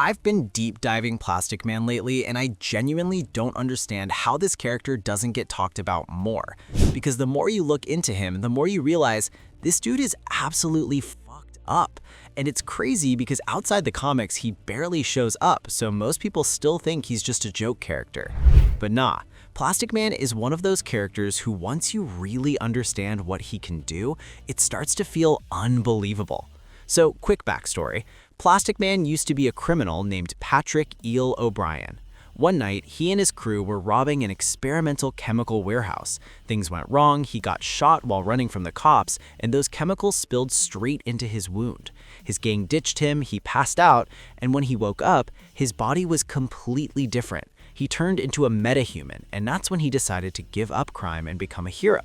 I've been deep diving Plastic Man lately, and I genuinely don't understand how this character doesn't get talked about more. Because the more you look into him, the more you realize this dude is absolutely fucked up. And it's crazy because outside the comics, he barely shows up, so most people still think he's just a joke character. But nah, Plastic Man is one of those characters who once you really understand what he can do, it starts to feel unbelievable. So, quick backstory. Plastic Man used to be a criminal named Patrick Eel O'Brien. One night, he and his crew were robbing an experimental chemical warehouse. Things went wrong, he got shot while running from the cops, and those chemicals spilled straight into his wound. His gang ditched him, he passed out, and when he woke up, his body was completely different. He turned into a metahuman, and that's when he decided to give up crime and become a hero.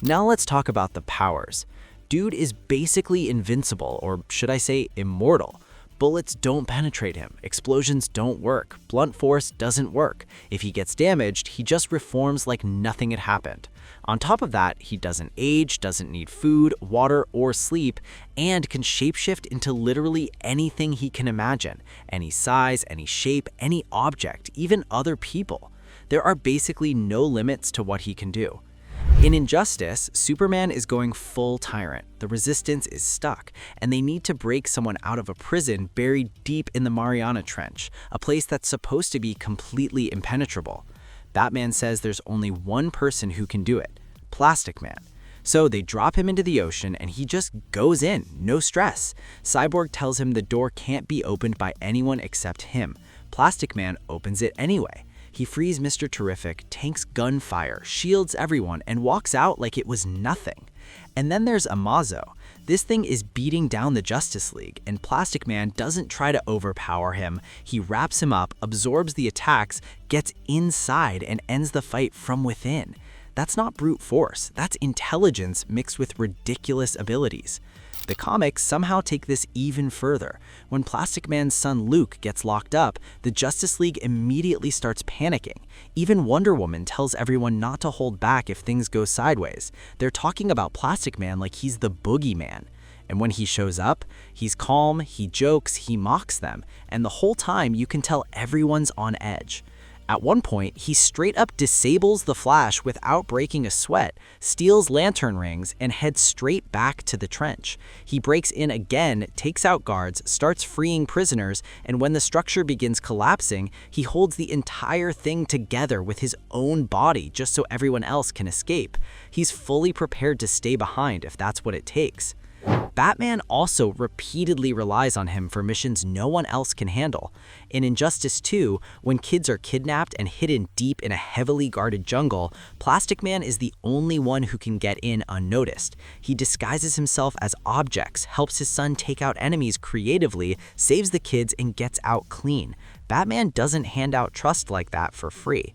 Now let's talk about the powers. Dude is basically invincible, or should I say immortal. Bullets don't penetrate him, explosions don't work, blunt force doesn't work. If he gets damaged, he just reforms like nothing had happened. On top of that, he doesn't age, doesn't need food, water, or sleep, and can shapeshift into literally anything he can imagine. Any size, any shape, any object, even other people. There are basically no limits to what he can do. In Injustice, Superman is going full tyrant. The Resistance is stuck, and they need to break someone out of a prison buried deep in the Mariana Trench, a place that's supposed to be completely impenetrable. Batman says there's only one person who can do it, Plastic Man. So they drop him into the ocean and he just goes in, no stress. Cyborg tells him the door can't be opened by anyone except him. Plastic Man opens it anyway. He frees Mr. Terrific, tanks gunfire, shields everyone, and walks out like it was nothing. And then there's Amazo. This thing is beating down the Justice League, and Plastic Man doesn't try to overpower him. He wraps him up, absorbs the attacks, gets inside, and ends the fight from within. That's not brute force, that's intelligence mixed with ridiculous abilities. The comics somehow take this even further. When Plastic Man's son Luke gets locked up, the Justice League immediately starts panicking. Even Wonder Woman tells everyone not to hold back if things go sideways. They're talking about Plastic Man like he's the boogeyman. And when he shows up, he's calm, he jokes, he mocks them, and the whole time you can tell everyone's on edge. At one point, he straight up disables the Flash without breaking a sweat, steals lantern rings, and heads straight back to the trench. He breaks in again, takes out guards, starts freeing prisoners, and when the structure begins collapsing, he holds the entire thing together with his own body just so everyone else can escape. He's fully prepared to stay behind if that's what it takes. Batman also repeatedly relies on him for missions no one else can handle. In Injustice 2, when kids are kidnapped and hidden deep in a heavily guarded jungle, Plastic Man is the only one who can get in unnoticed. He disguises himself as objects, helps his son take out enemies creatively, saves the kids, and gets out clean. Batman doesn't hand out trust like that for free.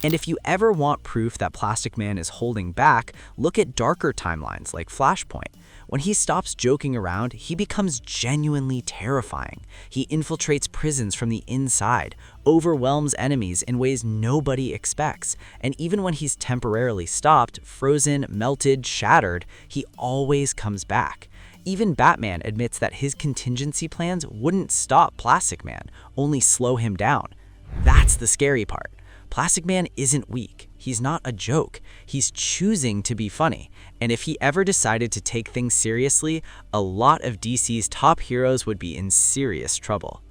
And if you ever want proof that Plastic Man is holding back, look at darker timelines like Flashpoint. When he stops joking around, he becomes genuinely terrifying. He infiltrates prisons from the inside, overwhelms enemies in ways nobody expects, and even when he's temporarily stopped, frozen, melted, shattered, he always comes back. Even Batman admits that his contingency plans wouldn't stop Plastic Man, only slow him down. That's the scary part. Plastic Man isn't weak. He's not a joke. He's choosing to be funny. And if he ever decided to take things seriously, a lot of DC's top heroes would be in serious trouble.